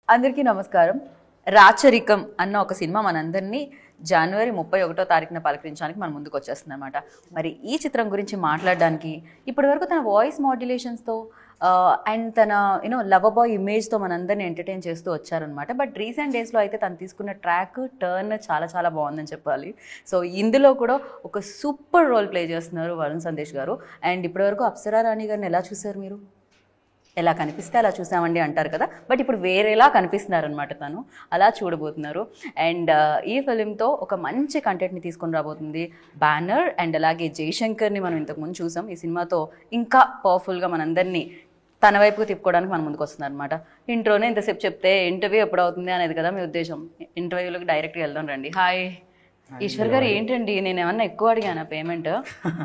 అందరికీ నమస్కారం. రాచరికం అన్న ఒక సినిమా మనందరినీ జనవరి 31వ తారీఖున పలకరించడానికి మన ముందుకు వచ్చేస్తుంది అనమాట. మరి ఈ చిత్రం గురించి మాట్లాడడానికి ఇప్పటి వరకు తన వాయిస్ మాడ్యులేషన్స్తో అండ్ తన లవర్ బాయ్ ఇమేజ్తో మనందరినీ ఎంటర్టైన్ చేస్తూ వచ్చారనమాట. బట్ రీసెంట్ డేస్లో అయితే తను తీసుకున్న ట్రాక్ టర్న్ చాలా చాలా బాగుందని చెప్పాలి. సో ఇందులో కూడా ఒక సూపర్ రోల్ ప్లే చేస్తున్నారు వరుణ్ సందేశ్ గారు. అండ్ ఇప్పటివరకు అప్సరా రాణి గారిని ఎలా చూసారు మీరు? ఎలా కనిపిస్తే అలా చూసామండి అంటారు కదా, బట్ ఇప్పుడు వేరేలా కనిపిస్తున్నారనమాట. తను అలా చూడబోతున్నారు. అండ్ ఈ ఫిలింతో ఒక మంచి కంటెంట్ని తీసుకొని రాబోతుంది బ్యానర్. అండ్ అలాగే జయశంకర్ని మనం ఇంతకుముందు చూసాం. ఈ సినిమాతో ఇంకా పవర్ఫుల్గా మనందరినీ తన వైపుకు తిప్పుకోవడానికి మన ముందుకు వస్తున్నారు అనమాట. ఇంట్రోనే ఇంతసేపు చెప్తే ఇంటర్వ్యూ ఎప్పుడు అవుతుంది అనేది కదా మీ ఉద్దేశం. ఇంటర్వ్యూలోకి డైరెక్ట్గా వెళ్దాం రండి. హాయ్ ఈశ్వర్ గారు, ఏంటండి నేను ఏమన్నా ఎక్కువ అడిగానా పేమెంట్?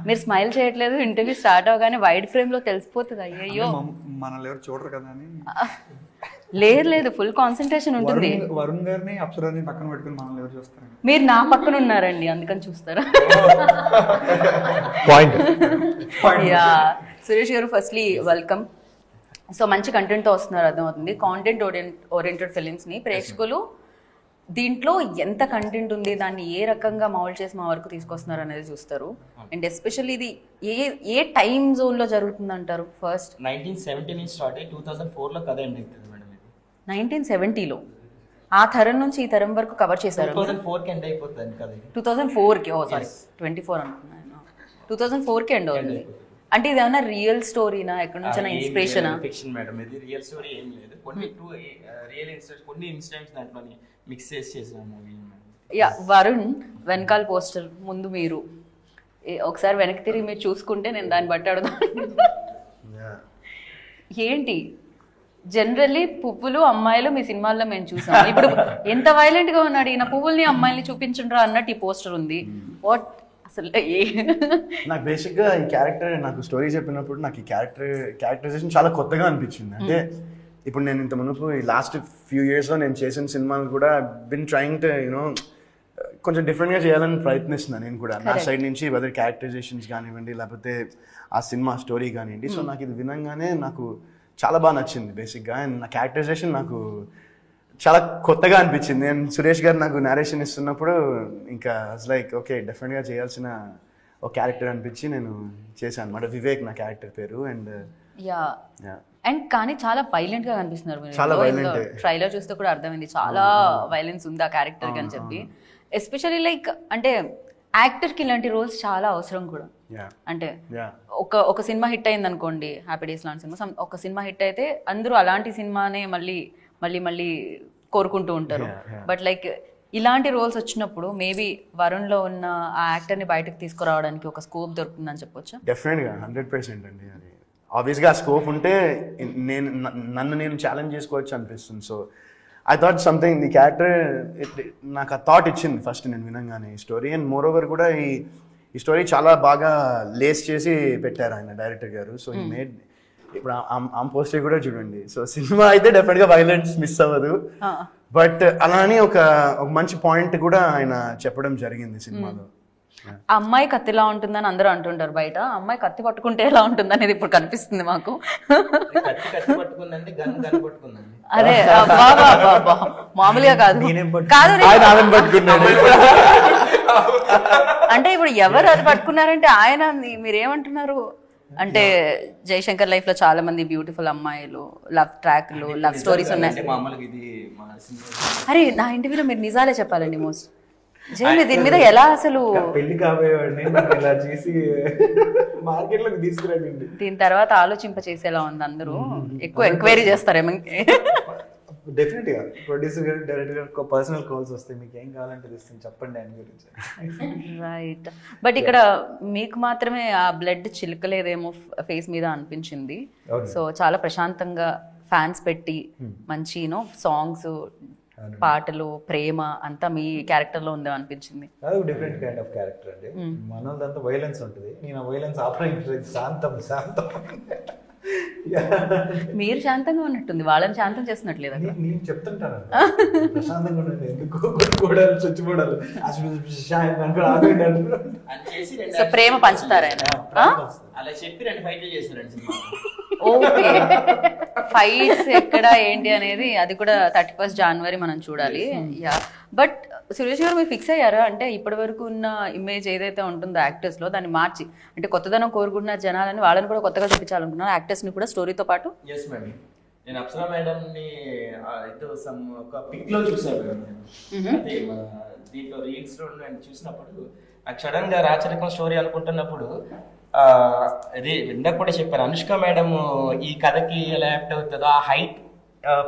మీరు స్మైల్ చేయట్లేదు. ఇంటర్వ్యూ స్టార్ట్ అవగానే వైడ్ ఫ్రేమ్ లో తెలిసిపోతుంది. అయ్యో మనల్ని ఎవరు చూడరు కదా అని. లేదు ఫుల్ కాన్సన్ట్రేషన్ ఉంటుంది. వరుణ్ గారిని అప్సరాని పక్కన పెట్టుకుని మనల్ని ఎవరు చూస్తారు? మీరు నా పక్కన ఉన్నారండి, అందుకని చూస్తారా? యా సురేష్ గారు, ఫస్ట్లీ వెల్కమ్. సో మంచి కంటెంట్తో వస్తున్నారు, అర్థమవుతుంది. కాంటెంట్ ఓరియంటెడ్ ఫిలిమ్స్ని ప్రేక్షకులు దీంట్లో ఎంత కంటెంట్ ఉంది, దాన్ని ఏ రకంగా మౌల్డ్ చేసి మా వరకు తీసుకొస్తున్నారు అనేది చూస్తారు. అండ్ ఎస్పెషల్లీ ఇది ఏ టైం జోన్లో జరుగుతుంది అంటారు? ఫస్ట్ 1970 నుంచి స్టార్ట్ అయ్యి 2004లో కథ ఎండ్ అవుతుంది మేడం. ఇది 1970లో ఆ తరం నుంచి ఈ తరం వరకు కవర్ చేశారు. 2004కి ఎండ్ అయిపోతుంది కదా. 2004కి సారీ 24 అనుకున్నాను. 2004కి ఎండ్ అవుతుంది. అంటే ఇది ఏమన్నా రియల్ స్టోరీనా, ఎక్కడి నుంచైనా ఇన్స్పిరేషనా? ఫిక్షన్ మేడం, ఇది రియల్ స్టోరీ ఏం లేదు. కొన్ని రియల్ ఇన్సిడెంట్స్, కొన్ని ఇన్సిడెంట్స్ దాంట్లో మిక్స్ చేసిన మూవీ. యా వరుణ్ వెనకాల పోస్టర్ ముందు మీరు ఒకసారి వెనక్కి తిరిగి మీరు చూసుకుంటే నేను దాన్ని బట్టి అడుగుతాను. ఏంటి జనరల్లీ పువ్వులు అమ్మాయిలు మీ సినిమాల్లో మేము చూసాం. ఇప్పుడు ఎంత వైలెంట్ గా ఉన్నాడు ఈయన, పువ్వుల్ని అమ్మాయిల్ని చూపించండ్రా అన్నట్టు ఈ పోస్టర్ ఉంది. వాట్ అసలు? నాకు బేసిక్గా ఈ క్యారెక్టర్, నాకు స్టోరీ చెప్పినప్పుడు నాకు ఈ క్యారెక్టరైజేషన్ చాలా కొత్తగా అనిపించింది. అంటే ఇప్పుడు నేను ఇంత మునుపు ఈ లాస్ట్ ఫ్యూ ఇయర్స్లో నేను చేసిన సినిమాలు కూడా బిన్ ట్రయింగ్ టు కొంచెం డిఫరెంట్గా చేయాలని ప్రయత్నిస్తున్నాను నేను కూడా నా సైడ్ నుంచి. వెదర్ క్యారెక్టరైజేషన్స్ కానివ్వండి, లేకపోతే ఆ సినిమా స్టోరీ కానివ్వండి. సో నాకు ఇది వినంగానే నాకు చాలా బాగా నచ్చింది బేసిక్గా. అండ్ నా క్యారెక్టరైజేషన్ నాకు చాలా కొత్తగా అనిపించింది. నేను సురేష్ గారు నాకు నేరేషన్ ఇస్తున్నప్పుడు ఇంకా లైక్ ఓకే డెఫినెట్గా చేయాల్సిన ఒక క్యారెక్టర్ అనిపించి నేను చేశాను అనమాట. వివేక్ నా క్యారెక్టర్ పేరు. అండ్ అండ్ కానీ చాలా వైలెంట్ గా కనిపిస్తున్నారు. ట్రైలర్ చూస్తే కూడా అర్థమైంది చాలా వైలెన్స్ ఉంది ఆ క్యారెక్టర్ కి అని చెప్పి. ఎస్పెషల్లీ లైక్ అంటే యాక్టర్ కి ఇలాంటి రోల్స్ చాలా అవసరం కూడా. అంటే ఒక సినిమా హిట్ అయింది అనుకోండి, హ్యాపీ డేస్ లాంటి సినిమా, ఒక సినిమా హిట్ అయితే అందరూ అలాంటి సినిమానే మళ్ళీ మళ్ళీ మళ్ళీ కోరుకుంటూ ఉంటారు. బట్ లైక్ ఇలాంటి రోల్స్ వచ్చినప్పుడు మేబీ వరుణ్ లో ఉన్న ఆ యాక్టర్ ని బయటకు తీసుకురావడానికి ఒక స్కోప్ దొరుకుతుందని చెప్పొచ్చు. డెఫినెట్గా 100% అండి. అది ఆబ్వియస్గా ఆ స్కోప్ ఉంటే నన్ను నేను ఛాలెంజ్ చేసుకోవచ్చు అనిపిస్తుంది. So I thought something the character నాకు ఆ థాట్ ఇచ్చింది ఫస్ట్ నేను వినంగానే ఈ స్టోరీ. అండ్ మోర్ ఓవర్ కూడా ఈ స్టోరీ చాలా బాగా లేస్ చేసి పెట్టారు ఆయన డైరెక్టర్ గారు. సో ఈ మేడ్ ఇప్పుడు ఆ పోస్టర్ కూడా చూడండి. సో సినిమా అయితే డెఫినెట్గా వైలెన్స్ మిస్ అవ్వదు, బట్ అలానే ఒక మంచి పాయింట్ కూడా ఆయన చెప్పడం జరిగింది సినిమాలో. అమ్మాయి కత్తి ఎలా ఉంటుందని అందరూ అంటుంటారు బయట, అమ్మాయి కత్తి పట్టుకుంటే ఎలా ఉంటుంది అనేది ఇప్పుడు కనిపిస్తుంది మాకు. అదే మామూలుగా కాదు అంటే ఇప్పుడు ఎవరు అది పట్టుకున్నారంటే ఆయన, మీరేమంటున్నారు అంటే జయశంకర్ లైఫ్ లో చాలా మంది బ్యూటిఫుల్ అమ్మాయిలు, లవ్ ట్రాక్లు, లవ్ స్టోరీస్ ఉన్నాయి. అరే నా ఇంటర్వ్యూలో మీరు నిజాలే చెప్పాలండి మోస్ట్. జై దీని మీద ఎలా అసలు పెళ్లి కాబోయేవాడిని ఇలా చేసి మార్కెట్లోకి తీసుకురండి. దీని తర్వాత ఆలోచింప చేసేలా ఉంది. అందరూ ఎక్కువ ఎంక్వైరీ చేస్తారేమో. డెఫినెట్ గా ప్రొడ్యూసర్ గారు, డైరెక్టర్ గారు పర్సనల్ కాల్స్ వస్తాయి, మీకు ఏం కావాలంటే ఇస్తాను చెప్పండి ఆయన గురించి. రైట్. బట్ ఇక్కడ మీకు మాత్రమే ఆ బ్లడ్ చిలకలేదేమో ఫేస్ మీద అనిపించింది. సో చాలా ప్రశాంతంగా ఫ్యాన్స్ పెట్టి మంచి సాంగ్స్, పాటలు, ప్రేమ అంతా మీ క్యారెక్టర్ లో ఉందో అనిపించింది. అది డిఫరెంట్ కైండ్ ఆఫ్ క్యారెక్టర్ అండి. మనోళ్ళంతా వైలెన్స్ ఉంటుంది, నేను వైలెన్స్ ఆపరేట్ శాంతం. మీరు శాంతంగా ఉన్నట్టుంది, వాళ్ళని శాంతం చేస్తున్నట్లేదు. నేను చెప్తుంటాను ప్రశాంతంగా ఉండండి, ఎందుకు కొట్టుకోవడాలు చచ్చిపోవడాలు. సో ప్రేమ పంచుతారా? అలా చెప్పి 2 ఫైట్లు చేస్తారండి. ఓకే ఫైట్స్ ఎక్కడ ఏంటి అనేది అది కూడా 31st January మనం చూడాలి. యా, బట్ సురేష్ గారు మీరు ఫిక్స్ అయ్యారా అంటే ఇప్పటి వరకు ఉన్న ఇమేజ్ ఏదైతే ఉంటుందో యాక్టర్స్ లో దాన్ని మార్చి అంటే కొత్తదనం కోరుకుంటున్న జనాలని వాళ్ళని కూడా కొత్తగా చూపించాలనుకున్నారు, యాక్టర్స్ ని కూడా స్టోరీతో పాటు? ఎస్ మేడం, నేను అప్సరా మేడం ని ఒక పిక్ లో చూసాను మేడం. అదే మన దీంట్లో రీల్స్ లో నేను చూసినప్పుడు నాకు సడన్ గా రాచరికం స్టోరీ అనుకుంటున్నప్పుడు అదే ఇందాక కూడా చెప్పారు, అనుష్క మేడం ఈ కథకి ఎలా యాప్ట్ అవుతుందో ఆ హైట్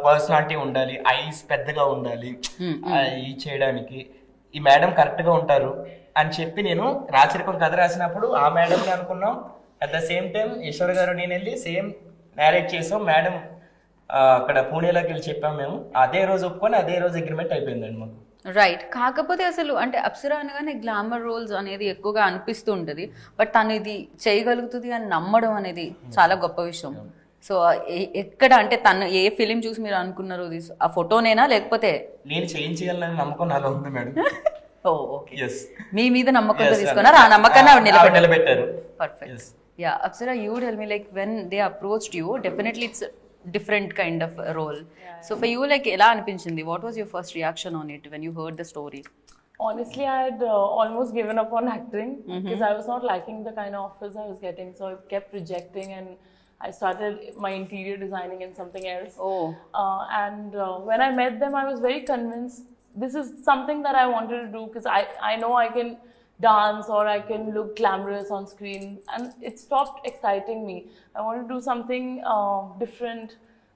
పర్సనాలిటీ ఉండాలి, ఐస్ పెద్దగా ఉండాలి ఈ చేయడానికి, ఈ మేడం కరెక్ట్ గా ఉంటారు అని చెప్పి నేను రాచరికం కథ రాసినప్పుడు ఆ మేడంని అనుకున్నాం. At the same time Eshwar garu నేను వెళ్ళి సేమ్ నేరేట్ చేసాం. మేడం అక్కడ పూణేలోకి వెళ్ళి చెప్పాం మేము, అదే రోజు ఒప్పుకొని అదే రోజు అగ్రిమెంట్ అయిపోయిందండి మాకు. రైట్. కాకపోతే అసలు అంటే అప్సరా అనగానే గ్లామర్ రోల్స్ అనేది ఎక్కువగా అనిపిస్తూ ఉంటుంది, బట్ తను ఇది చేయగలుగుతుంది అని నమ్మడం అనేది చాలా గొప్ప విషయం. సో ఎక్కడ అంటే తను ఏ ఫిలిం చూసి మీరు అనుకున్నారు ఆ ఫోటోనేనా లేకపోతే? నేను చేయించగలను నమ్మకం నాలో ఉంది మేడం. ఓ ఓకే, మీ మీద నమ్మకంతో తీసుకున్నారు, ఆ నమ్మకాన్ని ఆవిడ నిలబెట్టారు. Perfect. Yeah, Apsara, you tell me like when they approached you, definitely it's different kind of role. So for you, like ela anipinchindi, what was your first reaction on it when you heard the story? Honestly, I had almost given up on acting because I was not liking the kind of offers I was getting, so I kept rejecting and I started my interior designing in something else. And when I met them, I was very convinced this is something that I wanted to do because I know I can dance or I can look glamorous on screen, and it stopped exciting me. I wanted to do something different.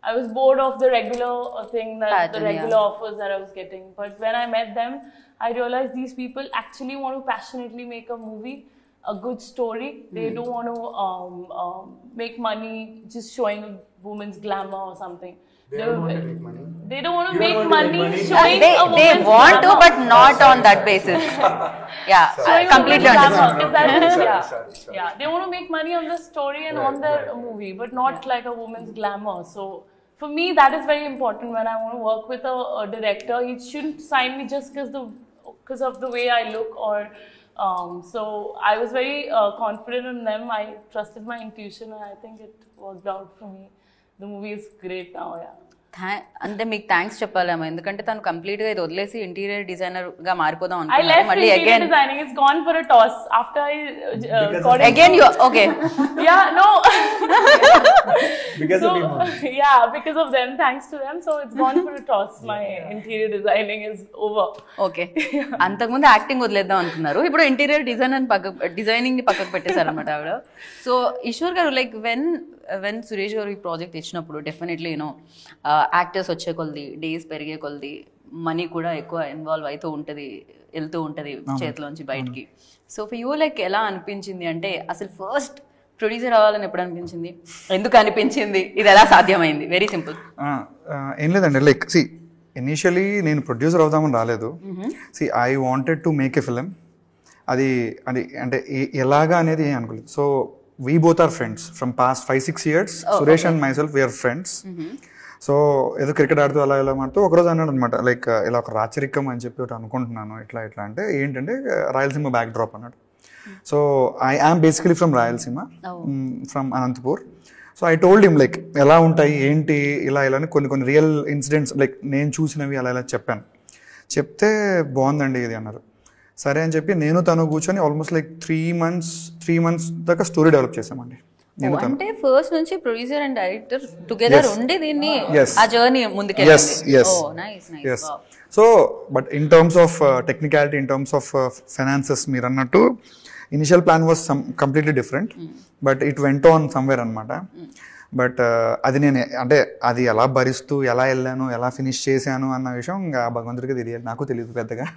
I was bored of the regular thing the regular offers that I was getting. But when I met them, I realized these people actually want to passionately make a movie, a good story. They don't want to make money just showing women's glamour or something. They don't want to make money. They don't want to make money showing they want to, but not on that basis. Yeah, completely understand. Yeah, they want to make money on the story and on the movie, but not like a woman's glamour. So for me, that is very important. When I want to work with a director, he shouldn't sign me just because of the way I look or so I was very confident in them. I trusted my intuition and I think it worked out for me. The movie is great now. Yeah. అంటే మీకు thanks చెప్పాలేమో, ఎందుకంటే తను complete గా ఇది వదిలేసి interior designer గా మారిపోదాం I left మళ్ళీ interior designing. It's gone for a toss after I got again you okay? Yeah, no. Because so, of you. Yeah, because of them, thanks to them. So it's gone for a toss. My interior designing is over. Okay, అంతకుముందు acting వదిలేద్దాం అనుకున్నారు, ఇప్పుడు interior designing ని పక్కకు పెట్టేశారు అనమాట ఆవిడ. So Eshwar గారు, లైక్ వెన్ సురేష్ గారు ఈ ప్రాజెక్ట్ ఇచ్చినప్పుడు డెఫినెట్లీ యూనో యాక్టర్స్ వచ్చే కొలది, డేస్ పెరిగే కొలది మనీ కూడా ఎక్కువ ఇన్వాల్వ్ అవుతూ ఉంటుంది, వెళ్తూ ఉంటుంది చేతిలోంచి బయటికి. సో ఫర్ యూ లైక్ ఎలా అనిపించింది అంటే అసలు ఫస్ట్ ప్రొడ్యూసర్ అవ్వాలని ఎప్పుడు అనిపించింది, ఎందుకు అనిపించింది, ఇది ఎలా సాధ్యమైంది? Very simple. ఏం లేదండి, లైక్ సి ఇనీషియలీ నేను ప్రొడ్యూసర్ అవుదామని రాలేదు. See I wanted to make a film. అది అంటే ఎలాగా అనేది ఏం అనుకోలేదు. So we both are friends from past 5-6 years. Suresh and myself, we are friends. So ఏదో క్రికెట్ ఆడుతూ అలా ఎలా ఆడుతూ ఒకరోజు అన్నాడు అనమాట, లైక్ ఇలా ఒక రాచరికం అని చెప్పి ఒకటి అనుకుంటున్నాను, ఇట్లా అంటే ఏంటంటే రాయలసీమ బ్యాక్ డ్రాప్ అన్నాడు. So I am basically from Rayalaseema, from Anantapur. So I told him like ఎలా ఉంటాయి ఏంటి ఇలా అని కొన్ని రియల్ ఇన్సిడెంట్స్ లైక్ నేను చూసినవి అలా చెప్పాను. చెప్తే బాగుందండి ఇది అన్నారు. సరే అని చెప్పి నేను తను కూర్చొని ఆల్మోస్ట్ లైక్ 3 months దాకా స్టోరీ డెవలప్ చేసామండి. అంటే ఫస్ట్ నుంచి ప్రొడ్యూసర్ అండ్ డైరెక్టర్ టుగెదర్ ఉండి దీన్ని ఆ జర్నీ ముందుకెళ్ళాలి. So but in terms of technicality, in terms of finances మీరు అన్నట్టు initial plan was completely different, but it went on somewhere అనమాట. బట్ అది నేను అంటే అది ఎలా భరిస్తూ ఎలా వెళ్ళాను, ఎలా ఫినిష్ చేశాను అన్న విషయం ఇంకా భగవంతుడికి తెలియదు, నాకు తెలియదు పెద్దగా.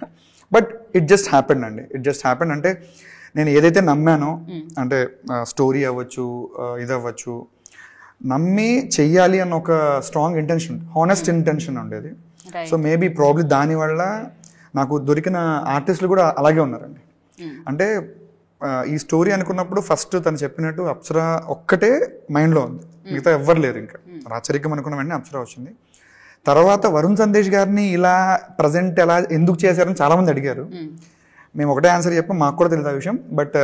బట్ ఇట్ జస్ట్ హ్యాపెండ్ అండి. అంటే నేను ఏదైతే నమ్మానో, అంటే స్టోరీ అవ్వచ్చు, ఇది అవ్వచ్చు, నమ్మి చెయ్యాలి అన్న ఒక స్ట్రాంగ్ ఇంటెన్షన్, హానెస్ట్ ఇంటెన్షన్ ఉండేది. సో మేబీ ప్రాబ్లీ దానివల్ల నాకు దొరికిన ఆర్టిస్టులు కూడా అలాగే ఉన్నారండి. అంటే ఈ స్టోరీ అనుకున్నప్పుడు ఫస్ట్ తను చెప్పినట్టు అప్సరా ఒక్కటే మైండ్లో ఉంది, మిగతా ఎవ్వరు లేరు. ఇంకా రాచరికం అనుకున్న వెంటనే అప్సరా వచ్చింది. తర్వాత వరుణ్ సందేశ్ గారిని ఇలా ప్రజెంట్ ఎలా ఎందుకు చేశారని చాలామంది అడిగారు. మేము ఒకటే ఆన్సర్ చెప్పాం, మాకు కూడా తెలియదు ఆ విషయం. బట్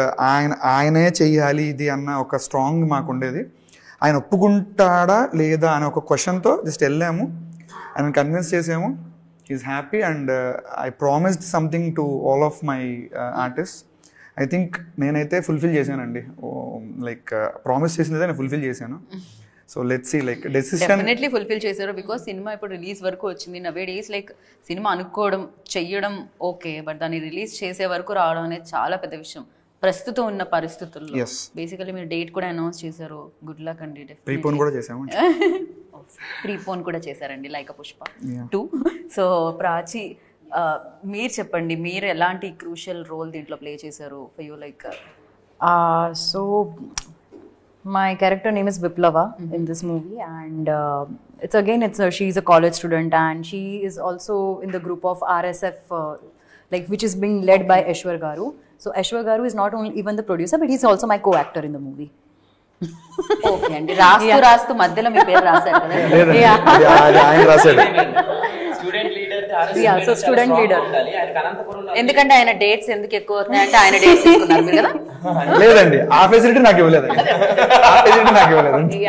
ఆయనే చెయ్యాలి ఇది అన్న ఒక స్ట్రాంగ్ మాకు ఉండేది. ఆయన ఒప్పుకుంటాడా లేదా అనే ఒక క్వశ్చన్తో జస్ట్ వెళ్ళాము, ఆయన కన్విన్స్ చేసాము. Is happy and I promised something to all of my artist. I think నేనైతే ఫుల్ఫిల్ చేశానండి, లైక్ ప్రామిస్ చేసింది నేను ఫుల్ఫిల్ చేశాను. So let's see, like decision definitely fulfil చేశారు. బికాస్ సినిమా ఇప్పుడు రిలీజ్ వరకు వచ్చింది. నవే డేస్ లైక్ సినిమా అనుకోవడం చెయ్యడం ఓకే, బట్ దాన్ని రిలీజ్ చేసే వరకు రావడం అనేది చాలా పెద్ద విషయం ప్రస్తుతం ఉన్న పరిస్థితుల్లో. బేసికలీ మీరు డేట్ కూడా అనౌన్స్ చేశారు. గుడ్ లక్ అండి. ప్రీపోన్ కూడా చేసాము. ప్రీపోన్ కూడా చేశారండి లైక్ పుష్ప 2. సో ప్రాచి, మీరు చెప్పండి, మీరు ఎలాంటి క్రూషియల్ రోల్ దీంట్లో ప్లే చేశారు for you? Like so my character name is Viplava in this movie, and she's a college student, and she is also in the group of RSF, like which is being led by Aishwar Garu. So Aishwar Garu is not only even the producer, but he's also my co-actor in the movie. Okay అండి. రాస్తూ మధ్యలో మీ పేరు రాశారు కదా? ఆయన రాశాడు. So student leader. ఎందుకంటే ఆయన డేట్స్ ఎందుకు ఎక్కువ అవుతున్నాయంటే ఆయన డేట్స్ తీసుకున్నారు మీరు కదా? లేదండి, ఆ ఫెసిలిటీ నాకు ఇవ్వలేదు.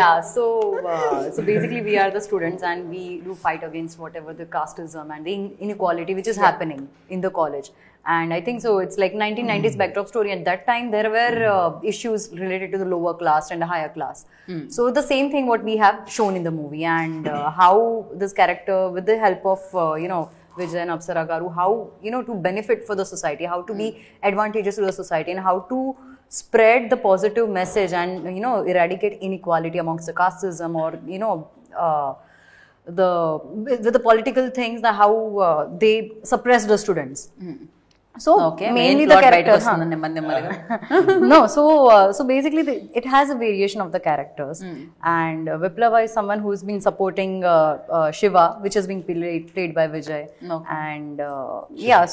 Yeah, so basically we are the students and we do fight against whatever the casteism and the inequality which is happening in the college. And I think so it's like 1990s backdrop story. At that time there were issues related to the lower class and the higher class. So the same thing what we have shown in the movie, and how this character with the help of Vijay and Apsara Garu, how to benefit for the society, how to be advantageous to the society, and how to spread the positive message and eradicate inequality amongst the casteism, or with the political things, how they suppress the students. So mainly the character, no, so basically it has a variation of the characters, and Viplava is someone who's been supporting Shiva, which is being played by Vijay. And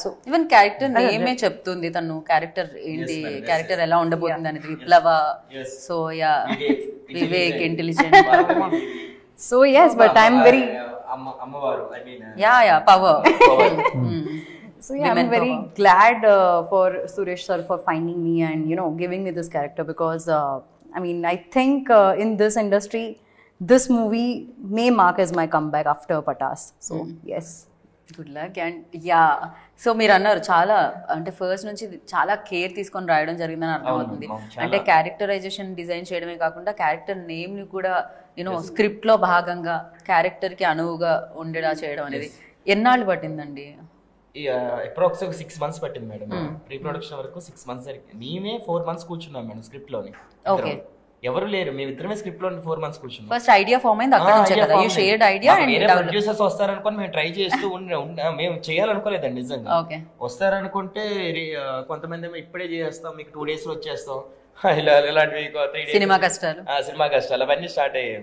so even character నేమే చెప్తుంది తను character ఏంటి, character ఎలా ఉండబోతుంది అనేది. Viplava, so yeah, Vivek, intelligent. So yes, but I'm very అమ్మవారు, I mean power. So yeah, I'm very glad for Suresh sir for finding me and giving me this character, because I think in this industry this movie may mark as my comeback after Patas. So yes, good luck. And so మీరు అన్నారు చాలా, అంటే first నుంచి చాలా care తీసుకొని రాయడం జరిగిందని అర్థమవుతుంది. అంటే క్యారెక్టరైజేషన్ డిజైన్ చేయడమే కాకుండా క్యారెక్టర్ నేమ్ ని కూడా స్క్రిప్ట్ లో భాగంగా క్యారెక్టర్ కి అనువుగా ఉండేలా చేయడం అనేది ఎన్నాళ్ళు పట్టిందండి? అప్రాక్స్ 6 months పట్టింది మేడం. ప్రీ ప్రొడక్షన్ వరకు 6 months జరిగింది. మేమే 4 months కూర్చున్నాం మేడం స్క్రిప్ట్ లోని. ఓకే, ఎవరు లేరు, మేము ఇద్దరమే స్క్రిప్ట్ లో 4 months కూర్చున్నాం. ఫస్ట్ ఐడియా ఫామ్ అయింది అక్కడ నుంచే కదా? You shared idea and producers వస్తారనుకొని మేము ట్రై చేస్తూ మేము చేయాలనుకోలేదండి నిజంగా. ఓకే, వస్తారనుకుంటే కొంతమంది ఏమో ఇప్పుడే చేస్తాం, మీకు 2 days లో వచ్చేస్తాం, ఇలాంటివి 3 days సినిమా కష్టాలు అవన్నీ స్టార్ట్ అయ్యాయి.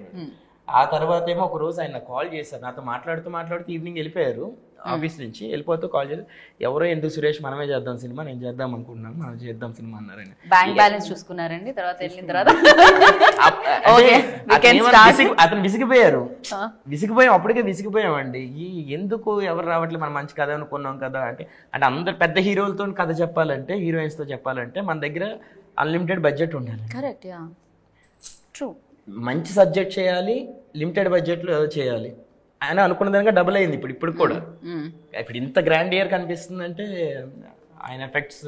ఆ తర్వాత ఏమో ఒక రోజు ఆయన కాల్ చేశారు, నాతో మాట్లాడుతూ ఈవినింగ్ వెళ్ళిపోయారు ఆఫీస్ నుంచి. వెళ్ళిపోతూ కాల్ చేసి, ఎవరో ఎందుకు సురేష్ మనమే చేద్దాం సినిమా, నేను చేద్దాం అనుకుంటున్నాను, మనం చేద్దాం సినిమా అన్నారు. ఆయన బ్యాంక్ బ్యాలెన్స్ చూసుకున్నారండి తర్వాత వెళ్ళిన తర్వాత. అతను విసిగిపోయాం, అప్పటికే విసిగిపోయామండి. ఎందుకు ఎవరు రావట్లేదు, మనం మంచి కథ అనుకున్నాం కదా అంటే అందరు పెద్ద హీరోలతో కథ చెప్పాలంటే, హీరోయిన్స్ తో చెప్పాలంటే మన దగ్గర అన్లిమిటెడ్ బడ్జెట్ ఉండాలి. Correct, yeah, true. మంచి సబ్జెక్ట్ చేయాలి, లిమిటెడ్ బడ్జెట్లో చేయాలి అని అనుకున్న దానిగా డబుల్ అయింది ఇప్పుడు కూడా. ఇప్పుడు ఇంత గ్రాండ్ ఇయర్ కనిపిస్తుందంటే ఆయన ఎఫెక్ట్స్,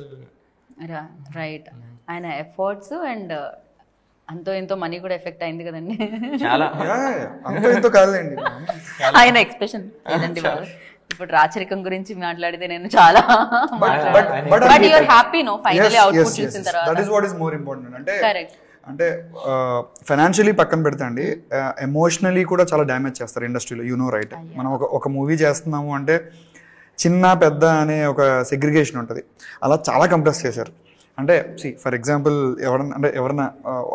రైట్, ఆయన ఎఫర్ట్స్ అండ్ అంతో ఎంతో మనీ కూడా ఎఫెక్ట్ అయింది కదండి. చాలా అంతో కాదండి ఆయన ఎక్స్ప్రెషన్ ఏదండి. ఇప్పుడు రాచరికం గురించి మాట్లాడితే నేను చాలా, but you are happy no finally output చూసిన తర్వాత. That is what is more important. అంటే కరెక్ట్, అంటే ఫైనాన్షియలీ పక్కన పెడితే అండి, ఎమోషనలీ కూడా చాలా డ్యామేజ్ చేస్తారు ఇండస్ట్రీలో, రైట్. మనం ఒక మూవీ చేస్తున్నాము అంటే చిన్న పెద్ద అనే ఒక సెగ్రిగేషన్ ఉంటుంది, అలా చాలా కంప్రెస్ చేశారు. అంటే ఫర్ ఎగ్జాంపుల్ ఎవరన్నా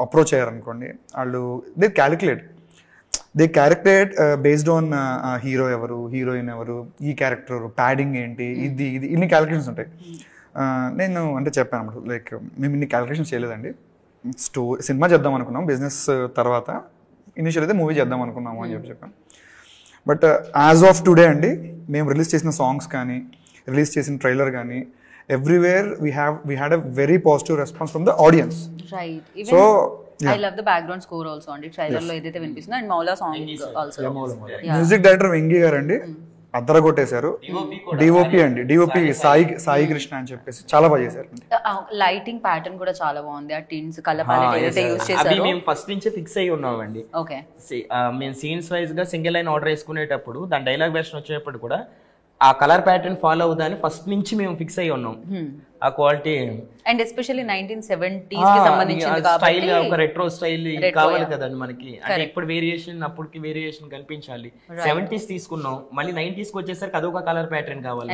అప్రోచ్ అయ్యారనుకోండి, వాళ్ళు they calculate based on hero ఎవరు, హీరోయిన్ ఎవరు, ఈ క్యారెక్టర్ ప్యాడింగ్ ఏంటి, ఇది ఇన్ని క్యాలిక్యులేషన్స్ ఉంటాయి. నేను అంటే చెప్పాను అన్నమాట, లైక్ మేము ఇన్ని క్యాలిక్యులేషన్స్ చేయలేదండి, సినిమా చేద్దాం అనుకున్నాం, బిజినెస్ తర్వాత ఇనిషియల్ అయితే మూవీ చేద్దాం అనుకున్నాము అని చెప్పాను. బట్ యాజ్ ఆఫ్ టుడే అండి, మేము రిలీజ్ చేసిన సాంగ్స్ కానీ, రిలీజ్ చేసిన ట్రైలర్ కానీ, everywhere we had a very positive response from the audience. So I love the background score also అండి, ట్రైలర్ లో ఏదైతే వినిపిస్తుందో, and Maula song also. Music director Venky garu అండి అద్దర కొట్టేశారు. డిఓపి అండి, డిఓపి సాయి కృష్ణ అని చెప్పేసి చాలా బాగా చేశారు. లైటింగ్ ప్యాటర్న్ కూడా చాలా బాగుంది, ఆ టిన్స్ కలర్ ప్యాలెట్ ఏదైతే యూస్ చేశారో మేము ఫస్ట్ నుంచే ఫిక్స్ అయ్యి ఉన్నామండి. ఓకే, మేము సీన్స్ వైజ్ గా సింగిల్ లైన్ ఆర్డర్ చేసుకునేటప్పుడు దాని డైలాగ్ వెర్షన్ వచ్చేటప్పుడు కూడా ఆ కలర్ ప్యాటర్న్ ఫాలో అవుదని ఫస్ట్ నుంచి మేము ఫిక్స్ అయ్యి ఉన్నాం. ఆ క్వాలిటీ అండ్ ఎస్పెషల్లీ 1970s కి సంబంధించింది కాబట్టి స్టైల్, ఒక రెట్రో స్టైల్ కావాలి కదండి మనకి. అంటే ఇప్పుడు వేరియేషన్, అప్పటికి వేరియేషన్ కనిపించాలి. 70s తీసుకున్నాం, మళ్ళీ 90s కి వచ్చేసరికి అదొక కలర్ ప్యాటర్న్ కావాలి.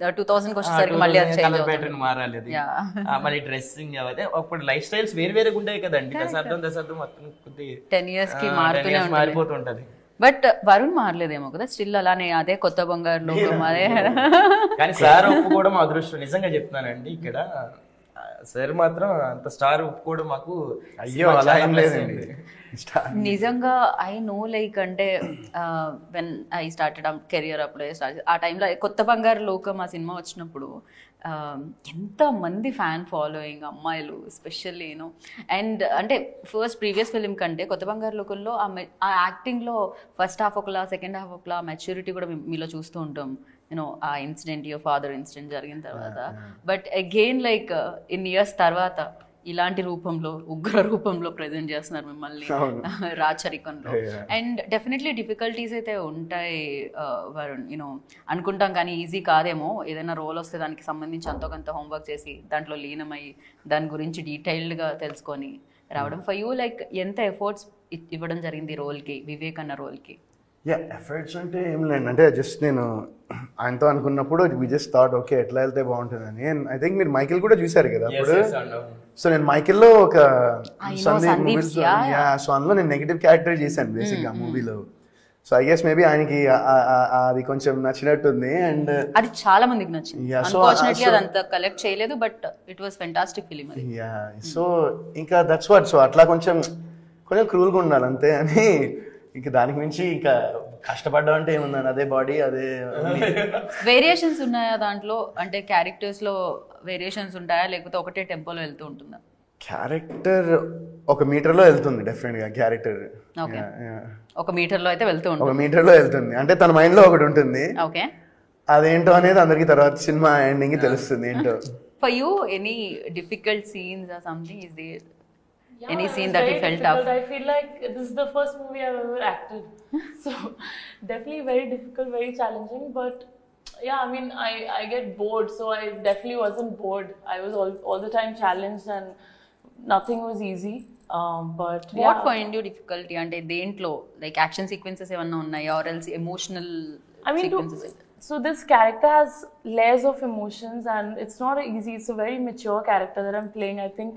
2000 కి వచ్చేసరికి మళ్ళీ కలర్ ప్యాటర్న్ మారాలి అది. మళ్ళీ డ్రెస్సింగ్ అవతే అప్పుడు లైఫ్ స్టైల్స్ వేరు వేరుగా ఉంటాయి కదండి. దశాబ్దం మొత్తం కొద్దిగా 10 years కి మారిపోతుంటది. బట్ వరుణ్ మారలేదేమో కదా, స్టిల్ అలానే అదే కొత్త బంగారు లోకం అదే. కానీ సార్ ఒప్పుకోవడం అదృష్టం, నిజంగా చెప్తున్నానండి. ఇక్కడ సార్ మాత్రం అంత స్టార్ ఒప్పుకోవడం మాకు అయ్యో అలా ఏం లేదండి. నిజంగా ఐ నో లైక్ అంటే వెన్ ఐ స్టార్టెడ్ కెరియర్ అప్పుడు ఆ టైంలో కొత్త బంగారు లోకం ఆ సినిమా వచ్చినప్పుడు ఎంత మంది ఫ్యాన్ ఫాలోయింగ్, అమ్మాయిలు ఎస్పెషల్లీ యూనో. అండ్ అంటే ఫస్ట్ ప్రీవియస్ ఫిలిం కంటే కొత్త బంగారు లోకంలో ఆ యాక్టింగ్లో ఫస్ట్ హాఫ్ ఒకలా, సెకండ్ హాఫ్ ఒకలా, మెచ్యూరిటీ కూడా మీలో చూస్తూ ఉంటాం. యూనో ఆ ఇన్సిడెంట్, యువర్ ఫాదర్ ఇన్సిడెంట్ జరిగిన తర్వాత. But again like in years తర్వాత ఇలాంటి రూపంలో, ఉగ్ర రూపంలో ప్రెజెంట్ చేస్తున్నారు మిమ్మల్ని రాచరికంలో. అండ్ డెఫినెట్లీ డిఫికల్టీస్ అయితే ఉంటాయి వరుణ్, యూనో అనుకుంటాం కానీ ఈజీ కాదేమో. ఏదైనా రోల్ వస్తే దానికి సంబంధించి అంతో కొంత హోంవర్క్ చేసి దాంట్లో లీనమై దాని గురించి డీటెయిల్డ్గా తెలుసుకొని రావడం. ఫర్ యూ లైక్ ఎంత ఎఫర్ట్స్ ఇవ్వడం జరిగింది రోల్కి, వివేక్ అన్న రోల్కి? ఎఫర్ట్స్ అంటే ఏం లేండి, అంటే జస్ట్ నేను ఆయనతో అనుకున్నప్పుడు వి జస్ట్ థాట్ ఓకే ఎట్లా వెళ్తే బాగుంటుందని. అండ్ ఐ థింక్ మీరు మైకిల్ కూడా చూసారు కదా అప్పుడు. సో నేను మైకిల్లో ఒక సందీప్ మూవీస్, సో అందులో నేను నెగిటివ్ క్యారెక్టర్ చేశాను బేసిక్ గా మూవీలో. సో ఐ గెస్ మేబీ ఆయనకి అది కొంచెం నచ్చినట్టుంది. అండ్ అది చాలా మందికి నచ్చింది. అన్ఫార్చునేట్లీ అదంతా కలెక్ట్ చేయలేదు, but it was fantastic film అది. సో ఇంకా దట్స్ వాట్. సో అట్లా కొంచెం క్రూల్గా ఉండాలి అంతే అని. ఇంకా దానికి మించి ఇంకా కష్టపడ్డా అంటే ఏముందని, అదే బాడీ అదే. వేరియేషన్స్ ఉన్నాయా దాంట్లో? అంటే క్యారెక్టర్స్ లో వేరియేషన్స్ ఉంటాయా, లేకపోతే ఒకటే టెంపోలో వెళ్తూ ఉంటుందా? క్యారెక్టర్ 1 మీటర్లో వెళ్తుంది డెఫినెట్ గా క్యారెక్టర్. ఒక మీటర్ లో అయితే వెళ్తూ ఉంటుంది. 1 మీటర్లో వెళ్తుంది, అంటే తన మైండ్ లో ఒకటి ఉంటుంది. ఓకే, అదేంటో అనేది అందరికి తర్వాత సినిమా ఎండింగ్ తెలుస్తుంది ఏంటో. For you any difficult scenes or something, is there any Yeah, scene it's that you very felt difficult. tough? I feel like this is the first movie I've ever acted. So definitely very difficult, very challenging. But yeah, I mean, I get bored. So I definitely wasn't bored. I was all the time challenged and nothing was easy. But What find you difficulty? అంటే దేంట్లో like action sequences ఏమన్నా ఉన్నాయా, or else emotional sequences? So this character has layers of emotions and it's not easy. It's a very mature character that I'm playing. I think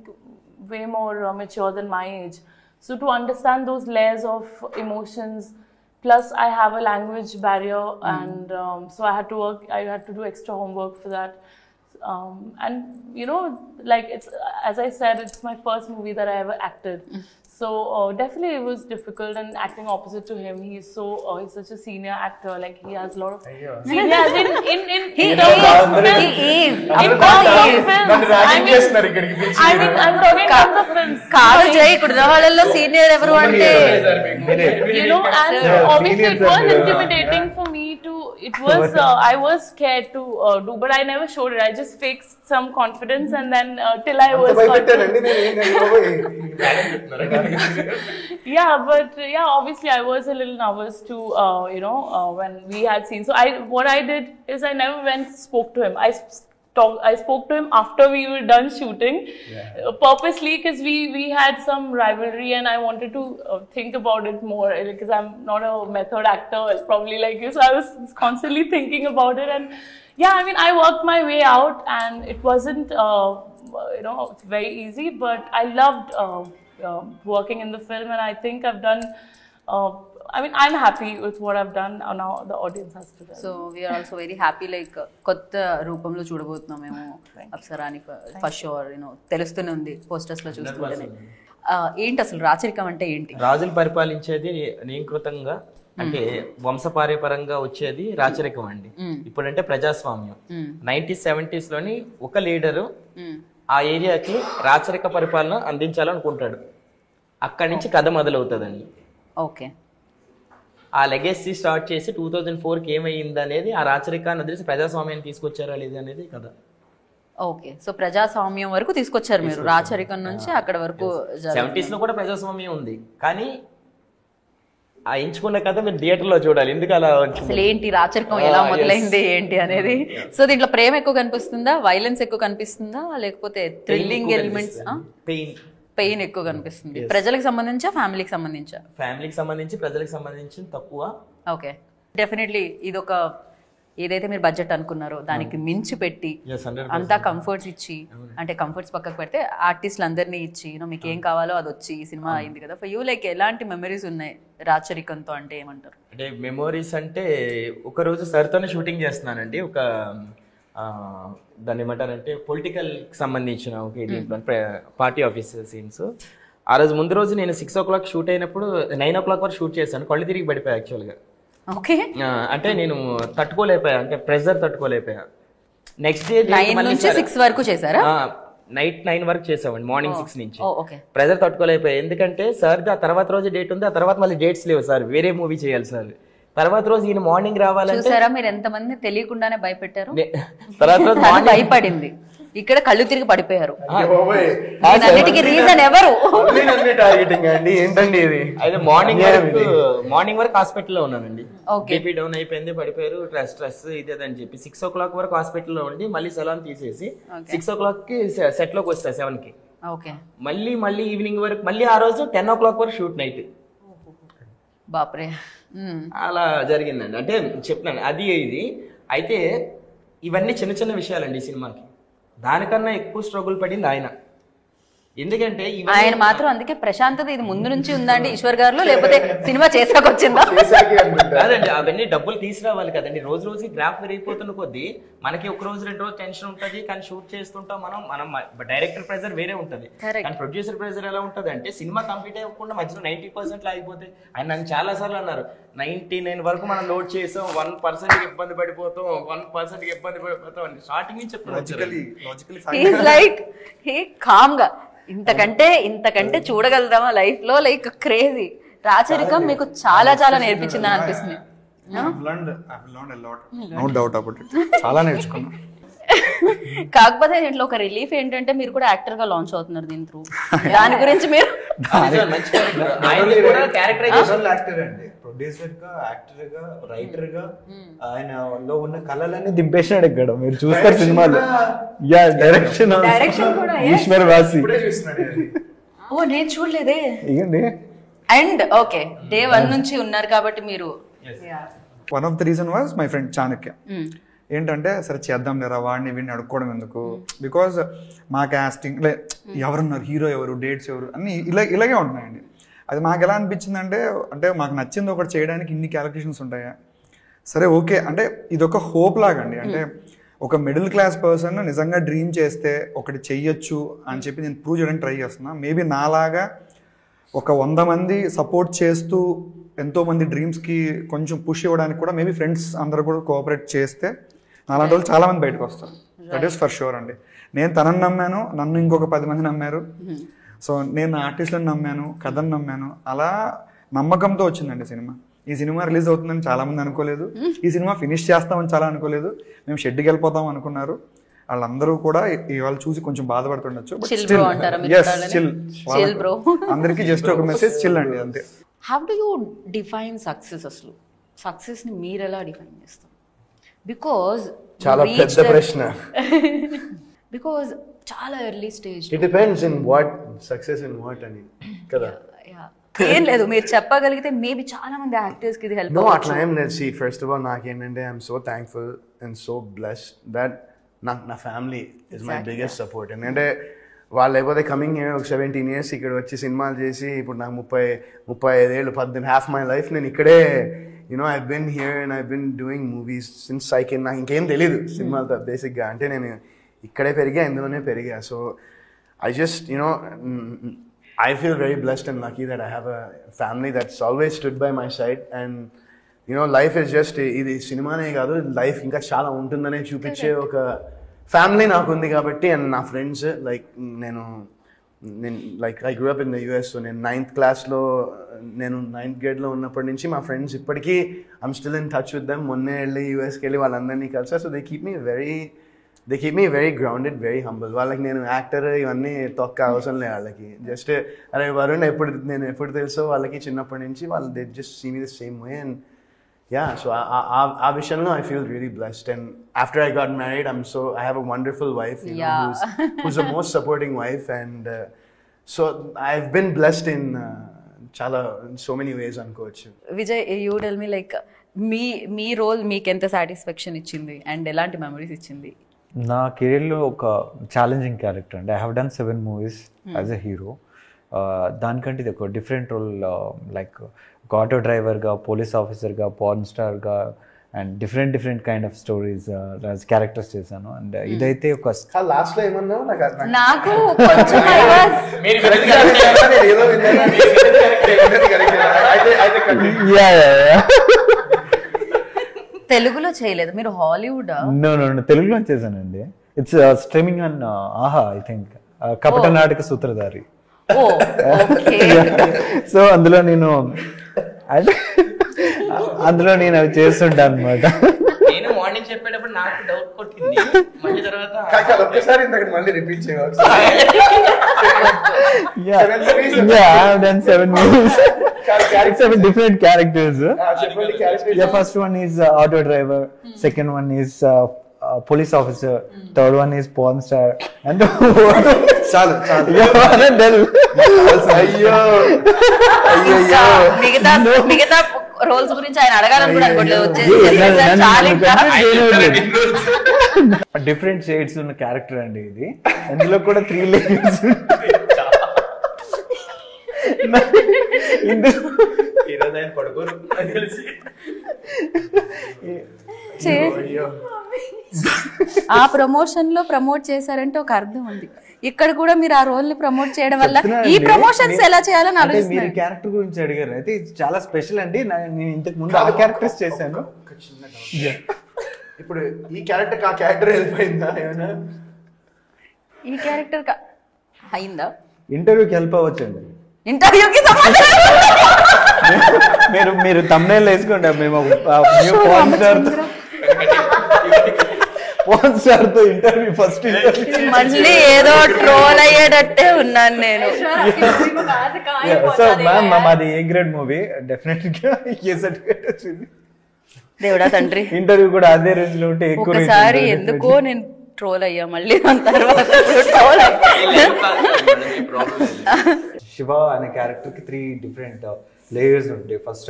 way more mature than my age. So to understand those layers of emotions, plus I have a language barrier, and so I had to do extra homework for that. And you know, like it's, as I said, it's my first movie that I ever acted. So definitely it was difficult, and acting opposite to him, he's such a senior actor. Like he has a lot of senior as in He is. I mean, I'm talking about the films. కాదు జై, కుర్రవాళ్ళలో senior ఎవరు అంటే, You know, and obviously it was intimidating for me to. It was I was scared to do, but I never showed it. I just faked some confidence, and then till I was. Yeah, but yeah, obviously I was a little nervous too. When we had scenes. So what I did is I never went spoke to him. I spoke to him after we were done shooting, purposely, because we had some rivalry and I wanted to think about it more, because I'm not a method actor, probably like you, so I was constantly thinking about it. And yeah, I mean, I worked my way out, and it wasn't very easy, but I loved working in the film, and I think I've done I mean, I'm happy with what I've done. Now the audience has to do. So we are also very happy, like కొత్త రూపంలో చూడబోతున్నాం మేము అప్సరాని for sure. తెలుస్తూనే ఉంది posters లో చూస్తుంటేనే. ఏంటి అసలు రాచరికం అంటే ఏంటి? రాజులు పరిపాలించేది నియంకృతంగా, అంటే వంశపార్యపరంగా వచ్చేది రాచరికం అండి. ఇప్పుడంటే ప్రజాస్వామ్యం. 1970s లోని ఒక లీడరు ఆ ఏరియాకి రాచరిక పరిపాలన అందించాలనుకుంటాడు. అక్కడి నుంచి కథ మొదలవుతుందండి. ఓకే. ఆ లెగసీ స్టార్ట్ చేసి 2004కి ఏమైంది అనేది, ఆ రాచరికాన్ని వదిలేసి ప్రజాస్వామ్యాన్ని తీసుకొచ్చారా లేదా అనేది కథ. ఓకే, సో ప్రజాస్వామ్యం వరకు తీసుకొచ్చారు మీరు, రాచరికం నుంచి అక్కడ వరకు. 70s లో కూడా ప్రజాస్వామ్యం ఉంది, కానీ ఆ ఎంచుకున్న కథ మీరు థియేటర్లో చూడాలి. ఎందుకు అలా అసలు ఏంటి రాచరికం ఎలా మొదలైంది ఏంటి అనేది. సో దీంట్లో ప్రేమ ఎక్కువ కనిపిస్తుందా, వైలెన్స్ ఎక్కువ కనిపిస్తుందా, లేకపోతే థ్రిల్లింగ్ ఎలిమెంట్స్, పెయిన్ ఎక్కువ కనిపిస్తుంది? ప్రజలకు సంబంధించా ఫ్యామిలీకి సంబంధించా? ఫ్యామిలీకి సంబంధించి, ప్రజలకు సంబంధించి తక్కువ. ఓకే, డెఫినెట్లీ ఇది ఒక ఏదైతే మీరు బడ్జెట్ అనుకున్నారో దానికి మించి పెట్టి అంతా కంఫర్ట్స్ ఇచ్చి, అంటే కంఫర్ట్స్ పక్కకు పెడితే ఆర్టిస్టులు అందరినీ ఇచ్చి మీకు ఏం కావాలో అది వచ్చి ఈ సినిమా అయింది కదా. ఫర్ యూ లైక్ ఎలాంటి మెమరీస్ ఉన్నాయి రాచరికంతో? అంటే ఏమంటారు? అంటే మెమోరీస్ అంటే, ఒకరోజు సార్తోనే షూటింగ్ చేస్తున్నానండి, ఒక దాన్ని ఏమంటారంటే పొలిటికల్ సంబంధించిన ఒక పార్టీ ఆఫీసర్ సీన్స్. ఆ రోజు ముందు రోజు నేను 6 o'clock షూట్ అయినప్పుడు 9 o'clock వరకు షూట్ చేశాను. కళ్ళు తిరిగి పడిపోయా యాక్చువల్గా. ఓకే, అంటే నేను తట్టుకోలేకపోయా, అంటే ప్రెషర్ తట్టుకోలేకపోయా. నెక్స్ట్ డే 9 నుంచి 6 వరకు చేశారా? నైట్ 9 వరకు చేసామండి, మార్నింగ్ 6 నుంచి. ఓకే, ప్రెజర్ తట్టుకోలేకపోయా. ఎందుకంటే సార్ ఆ తర్వాత రోజు డేట్ ఉంది, ఆ తర్వాత మళ్ళీ డేట్స్ లేవు సార్, వేరే మూవీ చేయాలి సార్. తర్వాత రోజు ఈయన మార్నింగ్ రావాలంటే, చూసారా మీరు ఎంతమంది తెలియకుండానే భయపెట్టారు. తర్వాత రోజు భయపడింది, ఇక్కడ కళ్ళు తిరిగి పడిపోయారు. అన్నిటికీ రీజన్ ఎవరు? టార్గెటింగ్ అండి, ఏంటండి ఇది? అయితే మార్నింగ్ వరకు హాస్పిటల్లో ఉన్నానండి. బీపీ డౌన్ అయిపోయింది, పడిపోయారు, స్ట్రెస్ ఇది అని చెప్పి 6 o'clock వరకు హాస్పిటల్లో ఉండి, మళ్ళీ సలాన్ తీసేసి 6 o'clock కి సెట్ లోకి వస్తా 7కి. ఓకే, మళ్ళీ ఈవినింగ్ వరకు, మళ్ళీ ఆ రోజు 10 o'clock వరకు షూట్ నైట్. బాప్రే, అలా జరిగిందండి. అంటే చెప్తున్నాను అది ఇది. అయితే ఇవన్నీ చిన్న చిన్న విషయాలండి ఈ సినిమాకి. దానికన్నా ఎక్కువ స్ట్రగుల్ పడింది ఆయన. ఎందుకంటే ఆయన మాత్రం అందుకే ప్రశాంతత ఇది ముందు నుంచి ఉందండి ఈశ్వర్ గారు, లేకపోతే సినిమా చేసాక వచ్చిందా? కాదండి, అవన్నీ డబ్బులు తీసుకురావాలి కదండి. రోజు రోజు గ్రాఫ్ పెరిగిపోతున్న కొద్దీ మనకి ఒక రోజు 2 రోజు టెన్షన్ ఉంటుంది, కానీ షూట్ చేస్తుంటాం మనం డైరెక్టర్ ప్రెజర్ వేరే ఉంటుంది, కానీ ప్రొడ్యూసర్ ప్రెజర్ ఎలా ఉంటుంది అంటే, సినిమా కంప్లీట్ అవ్వకుండా మధ్యలో 90% ఆగిపోతే. ఆయన నన్ను చాలా సార్లు అన్నారు, 99 వరకు మనం లోడ్ చేసాం, 1% ఇబ్బంది పడిపోతాం, 1% ఇబ్బంది పడిపోతాం అని స్టార్టింగ్ నుంచి చెప్తున్నాను. ఇంతకంటే చూడగలుగుతామా లైఫ్ లో? Like crazy. రాచరికం మీకు చాలా చాలా నేర్పించింది అని అనిపిస్తుంది. చాలా నేర్చుకున్నా. కాకపోతే దీంట్లో ఒక రిలీఫ్ ఏంటంటే మీరు కూడా యాక్టర్ గా లాంచ్ అవుతున్నారు దీని త్రూ. దాని గురించి మీరు ప్రొడ్యూసర్ గా, యాక్టర్ గా, రైటర్ గా ఆయనలో ఉన్న కళలన్నీ దింపేసినాడు ఇక్కడ. మీరు చూస్తారు సినిమాలో. డైరెక్షన్ ఈశ్వర్ వాసి. ఓ నేను చూడలేదే. అండ్ ఓకే, డే 1 నుంచి ఉన్నారు కాబట్టి మీరు. One of the reason was my friend Chanakya. ఏంటంటే సరే చేద్దాం లేరా, వాడిని వీడిని అడుక్కోవడం ఎందుకు, బికాజ్ మా కాస్టింగ్ ఎవరున్నారు, హీరో ఎవరు, డేట్స్ ఎవరు అన్నీ ఇలాగే ఉంటున్నాయండి. అది మాకు ఎలా అనిపించింది అంటే మాకు నచ్చింది ఒకటి చేయడానికి ఇన్ని క్యాలిక్యులేషన్స్ ఉంటాయా? సరే ఓకే, అంటే ఇది ఒక హోప్ లాగండి. అంటే ఒక మిడిల్ క్లాస్ పర్సన్ నిజంగా డ్రీమ్ చేస్తే ఒకటి చెయ్యొచ్చు అని చెప్పి నేను ప్రూవ్ చేయడానికి ట్రై చేస్తున్నా. మేబీ నాలాగా ఒక 100 మంది సపోర్ట్ చేస్తూ ఎంతోమంది డ్రీమ్స్కి కొంచెం పుష్ ఇవ్వడానికి కూడా మేబీ ఫ్రెండ్స్ అందరూ కూడా కోఆపరేట్ చేస్తే నాలాంటి వాళ్ళు చాలామంది బయటకు వస్తారు. దట్ ఈస్ ఫర్ షూర్ అండి. నేను తనని నమ్మాను, నన్ను ఇంకొక 10 మంది నమ్మారు. సో నేను ఆర్టిస్టులను నమ్మాను, కథను నమ్మాను. అలా నమ్మకంతో వచ్చిందండి సినిమా. ఈ సినిమా రిలీజ్ అవుతుందని చాలామంది అనుకోలేదు, ఈ సినిమా ఫినిష్ చేస్తామని చాలా అనుకోలేదు. మేము షెడ్కి వెళ్ళిపోతాం అనుకున్నారు. వాళ్ళందరూ కూడా ఇవాళ చూసి కొంచెం బాధపడుతుండొచ్చు. అందరికీ జస్ట్ ఒక మెసేజ్, చిల్ అండి అంతే. How do you define success? అసలు సక్సెస్ ని మీరు ఎలా డిఫైన్ చేస్తారు? బికాజ్ చాలా పెద్ద ప్రశ్న. బికాజ్ చాలా early stage. It depends in what success in what అని కదా. ఏం లేదు, మీరు చెప్పగలిగితే మేబీ చాలా మంది యాక్టర్స్ కి ఇది హెల్ప్. నో, అట్లా ఏం లేదు. సీ, ఫస్ట్ ఆఫ్ ఆల్ నాకేంటంటే I'm so thankful and so blessed that నా family is my biggest support. ఎందుకంటే వాళ్ళు లేకపోతే కమింగ్ ఒక 17 years ఇక్కడ వచ్చి సినిమాలు చేసి ఇప్పుడు నాకు 35 ఏళ్ళు, 18 half my life నేను ఇక్కడే, I've been here and I've been doing movies since నాకు ఇంకేం తెలీదు సినిమాలతో బేసిక్గా. అంటే నేను ఇక్కడే పెరిగా, ఇందులోనే పెరిగా. So I just, I feel very blessed and lucky that I have a family that's always stood by my side. And life is just, ఇది సినిమానే కాదు, లైఫ్ ఇంకా చాలా ఉంటుందనే చూపించే ఒక ఫ్యామిలీ నాకు ఉంది కాబట్టి. అండ్ నా ఫ్రెండ్స్, లైక్ నేను నేను like I grew up in the US. So నేను 9th క్లాస్లో నేను 9th గ్రేడ్లో ఉన్నప్పటి నుంచి మా ఫ్రెండ్స్ ఇప్పటికీ I'm still in touch with them. మొన్నే వెళ్ళి యూఎస్కి వెళ్ళి వాళ్ళందరినీ కలిసా. So they keep me very grounded, very humble. వాళ్ళకి నేను యాక్టర్ ఇవన్నీ తొక్క అవసరం లేదు వాళ్ళకి. జస్ట్ అరే వరుణ్ ఎప్పుడు తెలుసో వాళ్ళకి చిన్నప్పటి నుంచి వాళ్ళు they just see me the same way. And yeah, so ఆ విషయంలో I feel really blessed. And after I got married, I have a wonderful wife, you know, who's the most supporting wife. And so I've been blessed in so many ways అనుకోవచ్చు. Vijay, you tell me like మీ role మీకు ఎంత satisfaction ఇచ్చింది and ఎలాంటి memories ఇచ్చింది? నా కెరీర్లో ఒక ఛాలెంజింగ్ క్యారెక్టర్ అండి. I have done 7 movies as a hero. దానికంటే ఇది ఒక డిఫరెంట్ రోల్, లైక్ ఒక ఆటో డ్రైవర్గా, పోలీస్ ఆఫీసర్గా, పార్న్ స్టార్గా and different kind of stories characters చేశాను. అండ్ ఇదైతే ఒక లాస్ట్ లో ఏమన్నా నాకు కొంచెం తెలుగులో చేయలేదు మీరు? హాలీవుడ్? నో తెలుగులో చేశానండి. ఇట్స్ స్ట్రీమింగ్ ఆన్ ఆహా ఐ థింక్. కపట నాటక సూత్రధారి. సో అందులో నేను అవి చేస్తుంటాను అనమాట. నేను మార్నింగ్ చెప్పేటప్పుడు నాకు డౌట్ కొట్టింది, మళ్ళీ తర్వాత ఒక్కసారి మళ్ళీ రిపీట్ చేయాలి. 7 movies. 7 different characters. The first one is auto driver, second one is police officer, third one is porn star, and చాలు మిగతా రోల్స్ గురించి ఆయన అడగాలని కూడా అనుకోవట్లేదు. డిఫరెంట్ షేడ్స్ ఉన్న క్యారెక్టర్ అండి ఇది. అందులో కూడా 3 layers. ఆ ప్రమోషన్ లో ప్రమోట్ చేశారంటే ఒక అర్థం ఉంది. ఇక్కడ కూడా మీరు ఆ రోల్ ని ప్రమోట్ చేయడం వల్ల ఈ ప్రమోషన్స్ ఎలా చేయాలని ఆలోచిస్తున్నారు. మీరు క్యారెక్టర్ గురించి అడిగారు, అయితే ఇది చాలా స్పెషల్ అండి. నేను ఇంతకు ముందు ఆ క్యారెక్టర్స్ చేశాను. ఇప్పుడు ఈ క్యారెక్టర్ ఆ క్యారెక్టర్ వెళ్ళిపోయిందా ఏమైనా? ఈ క్యారెక్టర్ అయిందా? ఇంటర్వ్యూకి హెల్ప్ అవ్వచ్చండి. ఇంటర్వ్యూకి మీరు thumbnail వేసుకోండి. మేము పోర్న్ స్టార్ తో ఇంటర్వ్యూ ఫస్ట్ మళ్ళీ ఏదో ట్రోల్ అయ్యేటట్టే ఉన్నాను నేను. సో మ్యామ్ మాది ఏ గ్రేడ్ మూవీ, డెఫినెట్ గా ఏ సర్టిఫికేట్ వచ్చింది. దేవుడా తండ్రి, ఇంటర్వ్యూ కూడా అదే రేంజ్ లో ఉంటే ఎక్కువ. ఒకసారి ఎందుకో నేను ట్రోల్ అయ్యా, మళ్ళీ దాని తర్వాత శివ అనే క్యారెక్టర్ కి 3 different layers ఉంటాయి. ఫస్ట్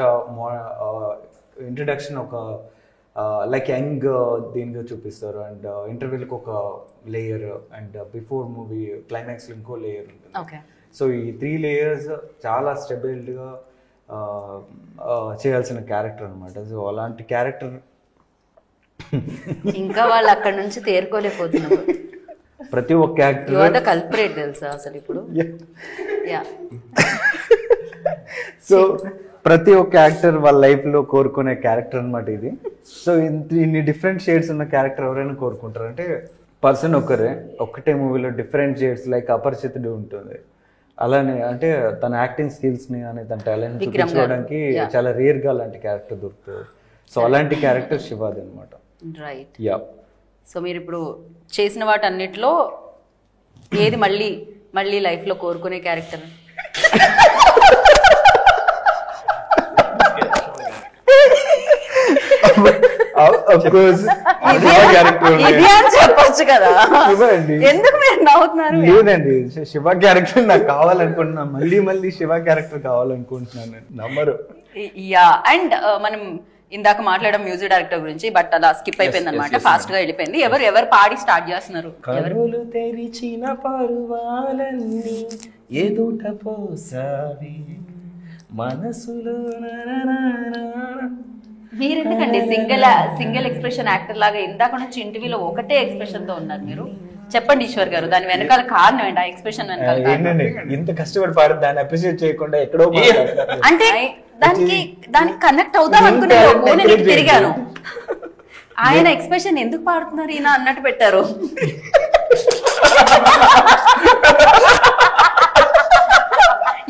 ఇంట్రడక్షన్ ఒక లైక్ యంగ్ దీనిగా చూపిస్తారు, అండ్ ఇంటర్వ్యూలకు ఒక layer, and before movie climax ఇంకో లేయర్ ఉంటుంది. సో ఈ 3 layers చాలా స్టెబిలిటీగా చేయాల్సిన క్యారెక్టర్ అనమాట. సో అలాంటి క్యారెక్టర్ ఇంకా వాళ్ళు అక్కడ నుంచి తేరుకోలేకపోతున్నారు. ప్రతి ఒక్క యాక్టర్ కల్పరేట్ తెలుసా అసలు ఇప్పుడు. సో ప్రతి ఒక్క యాక్టర్ వాళ్ళ లైఫ్ లో కోరుకునే క్యారెక్టర్ అనమాట ఇది. సో ఇన్ని డిఫరెంట్ షేడ్స్ ఉన్న క్యారెక్టర్ ఎవరైనా కోరుకుంటారు అంటే పర్సన్ ఒక్కటే మూవీలో డిఫరెంట్ షేడ్స్ లైక్ అపరిచితుడు ఉంటుంది. అలానే అంటే తన యాక్టింగ్ స్కిల్స్ ని అని తన టాలెంట్ చూపించుకోవడానికి చాలా రేర్ గా అలాంటి క్యారెక్టర్ దొరుకుతుంది. సో అలాంటి క్యారెక్టర్ శివాది అనమాట. రైట్. సో మీరు ఇప్పుడు చేసిన వాటన్నిటిలో ఏది మళ్ళీ లైఫ్ లో కోరుకునే క్యారెక్టర్? చెప్పొచ్చు కదా, ఎందుకు మీరు నవ్వుతున్నారు? లేదండి, శివ క్యారెక్టర్ నాకు కావాలనుకుంటున్నా, మళ్ళీ శివ క్యారెక్టర్ కావాలనుకుంటున్నాను. నమ్మరు. అండ్ మనం ఇందాక మాట్లాడడం మ్యూజిక్ డైరెక్టర్ గురించి, బట్ అలా స్కిప్ అయిపోయింది అనమాట, ఫాస్ట్ గా వెళ్ళిపోయింది. ఎవరు పాడి స్టార్ట్ చేస్తున్నారు? కరులు తెరిచిన పరువాలన్నీ ఎదుట పోసావి మనసులో. మీరెందుకండి సింగిల్ ఎక్స్ప్రెషన్ యాక్టర్ లాగా ఇందాక నుంచి ఇంటర్వ్యూలో ఒకటే ఎక్స్ప్రెషన్ తో ఉన్నారు మీరు? చెప్పండి ఈశ్వర్ గారు, దాని వెనకాల కారణం ఏంటి? ఆ ఎక్స్ప్రెషన్ వెనకాల ఇంత కష్టపడి పాడు దాన్ని అప్రిషియేట్ చేయకుండా ఎక్కడో అంటే దానికి కనెక్ట్ అవుదాం అనుకునే నేను తిరిగాను. ఆయన ఎక్స్ప్రెషన్ ఎందుకు పాడుతున్నారు ఈయన అన్నట్టు పెట్టారు.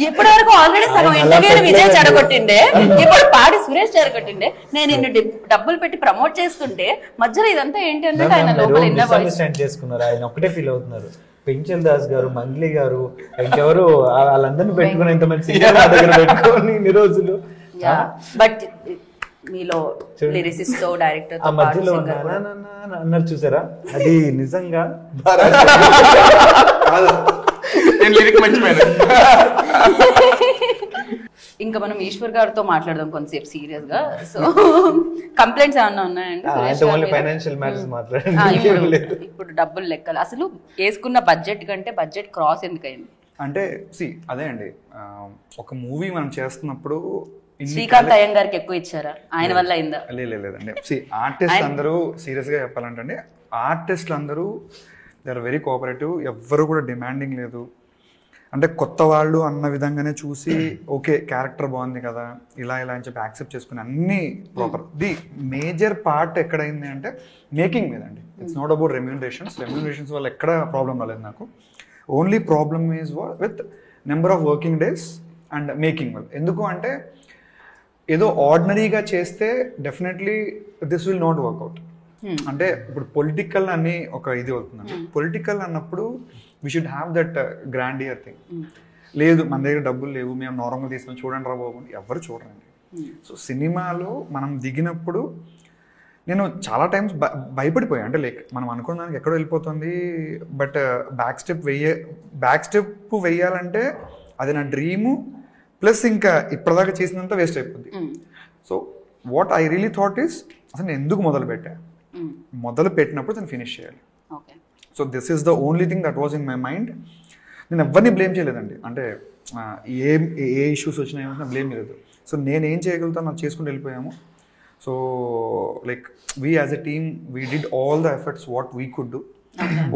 ఇప్పటి వరకు ఆల్రెడీ సగం ఇంటర్వ్యూ విజయ్ చెడగొట్టిండే, ఇప్పుడు పాడి సురేష్ చెడగొట్టిండే. నేను ఇన్ని డబ్బులు పెట్టి ప్రమోట్ చేస్తుంటే మధ్యలో ఇదంతా ఏంటి అంటే ఆయన లోపల మిస్అండర్స్టాండ్ చేసుకున్నారు. ఆయన ఒకటే ఫీల్ అవుతున్నారు. పెంచల్ దాస్ గారు, మంగ్లీ గారు, ఇంకెవరు వాళ్ళందరినీ పెట్టుకుని ఇంతమంది సింగర్ నా దగ్గర పెట్టుకొని ఇన్ని రోజులు. బట్ మీలో లిరిసిస్ట్ తో డైరెక్టర్ తో మధ్యలో అన్నారు చూసారా, అది నిజంగా ఇంకా మనం ఈశ్వర్ గారితో మాట్లాడదాం కొంతసేపు సీరియస్ గా. సో కంప్లైంట్స్ ఏమన్నా ఉన్నాయంటే ఫైనాన్షియల్ మ్యాటర్స్ మాట్లాడండి. ఇప్పుడు డబ్బులు లెక్కలు అసలు వేసుకున్న బడ్జెట్ కంటే బడ్జెట్ క్రాస్ ఎందుకైంది అంటే అదే అండి, ఒక మూవీ మనం చేస్తున్నప్పుడు శ్రీకాంత్ అయ్యం గారికి ఎక్కువ ఇచ్చారా, ఆయన వల్ల అయిందా? లేదండి. ఆర్టిస్ట్ అందరూ సీరియస్ గా చెప్పాలంటే ఆర్టిస్టులు అందరూ దే ఆర్ వెరీ కోఆపరేటివ్. ఎవ్వరు కూడా డిమాండింగ్ లేదు. అంటే కొత్త వాళ్ళు అన్న విధంగానే చూసి ఓకే క్యారెక్టర్ బాగుంది కదా ఇలా అని చెప్పి యాక్సెప్ట్ చేసుకుని అన్ని ప్రాపర్. ది మేజర్ పార్ట్ ఎక్కడైంది అంటే మేకింగ్ మీద అండి. ఇట్స్ నాట్ అబౌట్ రెమ్యూనరేషన్స్ వల్ల ఎక్కడ ప్రాబ్లం రాలేదు నాకు. Only problem is with number of working days and making వల్ల. ఎందుకు అంటే ఏదో ఆర్డినరీగా చేస్తే definitely this will not work out. అంటే ఇప్పుడు పొలిటికల్ అని ఒక ఇది అవుతుందండి. పొలిటికల్ అన్నప్పుడు we should have that grandeur thing. లేదు మన దగ్గర డబ్బులు లేవు, మేము నార్మల్గా తీసుకొని చూడండి రా బాబు, ఎవరు చూడండి. సో సినిమాలో మనం దిగినప్పుడు నేను చాలా టైమ్స్ భయపడిపోయాను. అంటే లైక్ మనం అనుకున్న దానికి ఎక్కడో వెళ్ళిపోతుంది, బట్ బ్యాక్ స్టెప్ వెయ్యాలంటే అది నా డ్రీము. ప్లస్ ఇంకా ఇప్పటిదాకా చేసినంత వేస్ట్ అయిపోద్ది. So what I really thought is అసలు నేను ఎందుకు మొదలు పెట్టినప్పుడు దాన్ని ఫినిష్ చేయాలి. So this is the only thing that was in my mind. నేను ఎవరిని బ్లేమ్ చేయలేదండి. అంటే ఏ ఇష్యూస్ వచ్చినాయో బ్లేమ్ చేయలేదు. సో నేను ఏం చేయగలుగుతాను నాకు చేసుకుంటూ వెళ్ళిపోయాము. So like we as a team we did all the efforts what we could do.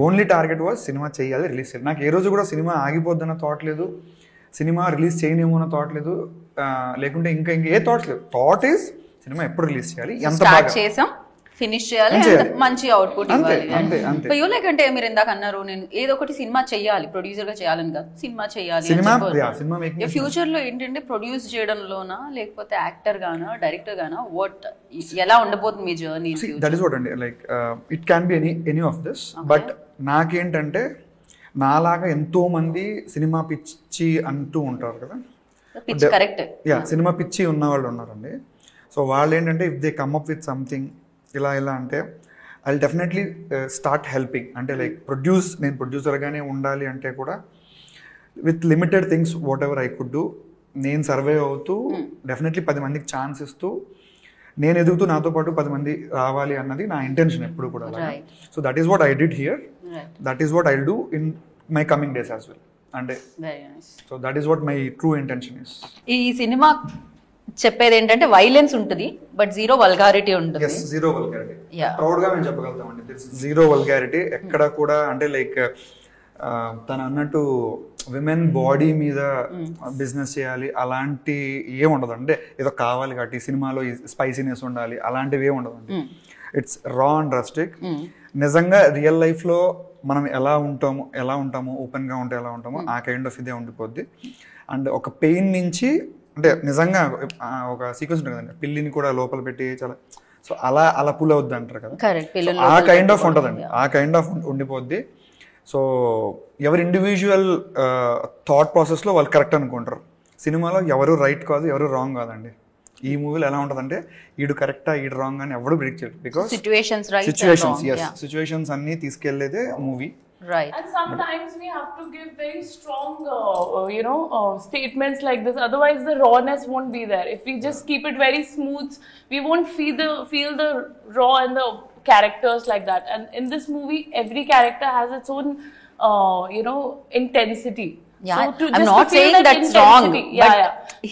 Only target was cinema చేయాలి, రిలీజ్ చేయాలి. నాకు ఏ రోజు కూడా సినిమా ఆగిపోద్దన్న థాట్ లేదు, సినిమా రిలీజ్ చేయనేమో అన్న థాట్ లేదు, లేకుంటే ఇంకా ఏ థాట్స్ లేవు. థాట్ ఈస్ సినిమా ఎప్పుడు రిలీజ్ చేయాలి, ఎంత బాగా చేసాం, ఫినిష్ చేయాలి, మంచి అవుట్పుట్ ఇవ్వాలి. అంటే మీరు ఇందాక అన్నారు నేను ఏదో ఒకటి సినిమా చేయాలి, ప్రొడ్యూసర్ గా చేయాలని కాదు, సినిమా చేయాలి. ఫ్యూచర్ లో ఏంటంటే ప్రొడ్యూస్ చేయడంలోనా లేకపోతే actor Gaana director Gaana what ఎలా ఉండబోతుంది మీ జర్నీ? దట్ ఈస్ వాట్ అండి, like it can be any of this. But నాకేంటంటే నాలాగా ఎంతో మంది సినిమా పిచ్చి అంటూ ఉంటారు కదా, సినిమా పిచ్చి ఉన్న వాళ్ళు ఉన్నారండి. సో వాళ్ళు ఏంటంటే if they come up with something ఇలా అంటే I will definitely start helping. అంటే లైక్ నేను ప్రొడ్యూసర్గానే ఉండాలి అంటే కూడా with limited things what ever I could do, నేను సర్వే అవుతూ డెఫినెట్లీ 10 మందికి ఛాన్స్ ఇస్తూ నేను ఎదుగుతూ నాతో పాటు 10 మంది రావాలి అన్నది నా ఇంటెన్షన్ ఎప్పుడు కూడా. So that is what I did here, that is what I will do in my coming days as well. అంటే so that is what my true intention is. ఈ సినిమా చెప్పేది ఏంటంటే వైలెన్స్ ఉంటుంది బట్ జీరో వల్గారిటీ ఉంటుంది. Zero vulgarity proud గా మేము చెప్పగలుగుతామండి. Zero vulgarity ఎక్కడ కూడా. అంటే లైక్ తను అన్నట్టు విమెన్ బాడీ మీద బిజినెస్ చేయాలి అలాంటి ఏం ఉండదు. అంటే ఏదో కావాలి కాబట్టి సినిమాలో స్పైసీనెస్ ఉండాలి అలాంటివి ఏం ఉండదు. ఇట్స్ రా అండ్ రస్టిక్. నిజంగా రియల్ లైఫ్ లో మనం ఎలా ఉంటామో ఓపెన్ గా ఉంటే ఎలా ఉంటామో ఆ కైండ్ ఆఫ్ ఇదే ఉండిపోద్ది. అండ్ ఒక పెయిన్ నుంచి అంటే నిజంగా ఒక సీక్వెన్స్ ఉంటుంది కదండి, పిల్లిని కూడా లోపల పెట్టి చాలా సో అలా పుల్ అవుద్ది అంటారు కదా, ఆ కైండ్ ఆఫ్ ఉంటుందండి, ఆ కైండ్ ఆఫ్ ఉండిపోద్ది. సో ఎవరి ఇండివిజువల్ థాట్ ప్రాసెస్లో వాళ్ళు కరెక్ట్ అనుకుంటారు. సినిమాలో ఎవరు రైట్ కాదు, ఎవరు రాంగ్ కాదండి. ఈ మూవీలో ఎలా ఉంటుందంటే ఈడు కరెక్టా ఈడు రాంగ్ అని ఎవరు ప్రిడిక్ట్ చేయరు. బికాస్ సిచ్యువేషన్స్ అన్ని తీసుకెళ్లేదే movie. Right. And sometimes we have to give very strong, statements like this. Otherwise, the rawness won't be there. If we just keep it very smooth, we won't feel the raw and the characters like that. And in this movie, every character has its own, intensity. Yeah, so I'm not saying that's wrong.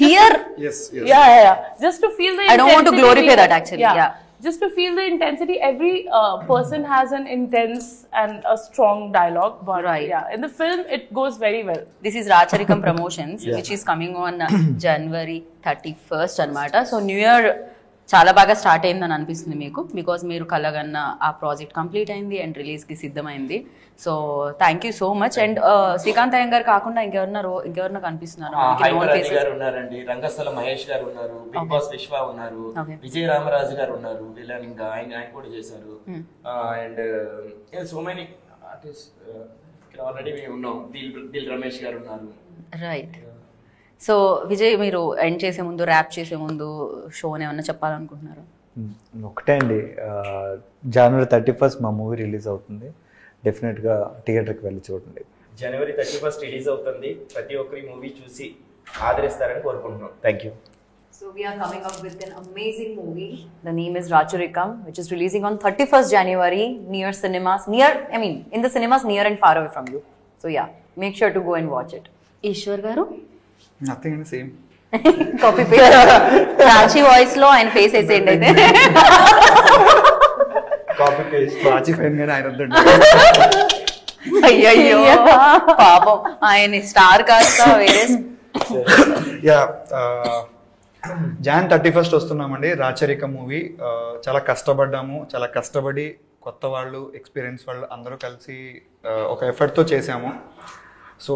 Here, yes. Yeah. Just to feel the intensity. I don't want to glorify that actually. Yeah. Just to feel the intensity, every person has an intense and a strong dialogue. But in the film, it goes very well. This is Racharikam Promotions, which is coming on January 31st, anamata. So New Year చాలా బాగా start అయిందని అనిపిస్తుంది మీకు, because మీరు కలగన్న ఆ project complete అయింది and రిలీజ్కి సిద్ధమైంది. So thank you so much. And Srikanth అయ్యం గారు కాకుండా ఇంకెవరన్నా కనిపిస్తున్నారు? గారు ఉన్నారండి, రంగస్థల మహేష్ గారు ఉన్నారు, బిగ్ బాస్ విశ్వ ఉన్నారు, విజయ రామరాజు గారు ఉన్నారు, విలన్ ఇంకా ఆయన కూడా చేశారు. And so many artist already మేము ఉన్నాం. దిల్ రమేష్ గారు ఉన్నారు. రైట్. సో విజయ్, మీరు ఎండ్ చేసే ముందు, ర్యాప్ చేసే ముందు షోని ఏమన్నా చెప్పాలనుకుంటున్నారు? ఒకటే అండి, జనవరి 31 మా మూవీ రిలీజ్ అవుతుంది. డెఫినెట్గా థియేటర్కి వెళ్ళి చూడండి. జనవరి 31 రిలీజ్ అవుతుంది. ప్రతి ఒక్కరి మూవీ చూసి ఆదరిస్తారని కోరుకుంటున్నాం. Thank you. So we are coming up with an amazing movie. The name is Rachurikam, which is releasing on 31st January in the cinemas near and far away from you. So yeah, make sure to go and watch it. Eshwar garu nothing అండి, same Copy paste. రాచి voice లో ఆయన face వేసేయండి అయితే. Copy paste రాచి fine గానీ ఆయన వద్దండి. అయ్యయ్యో పాపం, ఆయన స్టార్ కాస్త వేరే. Yeah, Jan 31 వస్తున్నామండి. రాచరిక మూవీ చాలా కష్టపడ్డాము, చాలా కష్టపడి కొత్త వాళ్ళు, ఎక్స్పీరియన్స్ వాళ్ళు అందరూ కలిసి ఒక ఎఫర్ట్తో చేసాము. సో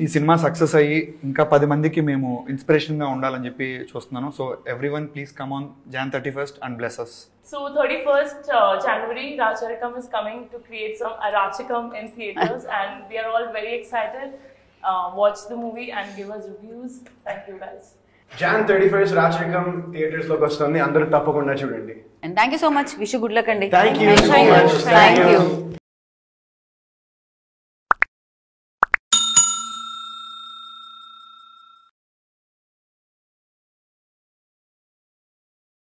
ఈ సినిమా సక్సెస్ అయ్యి ఇంకా 10 మందికి మేము ఇన్స్పిరేషన్గా ఉండాలని చెప్పి చూస్తున్నాను. So everyone please come on Jan 31 and bless us. So 31st January, Rachurikam is coming to create some Arachikam in theaters and we are all very excited. Watch the movie and give us reviews. Thank you guys. Jan 31 Rachurikam theatres లోకి వస్తుంది, అందరూ తప్పకుండా చూడండి. And thank you so much. Wish good luck అండి. Thank you so much. Thank you.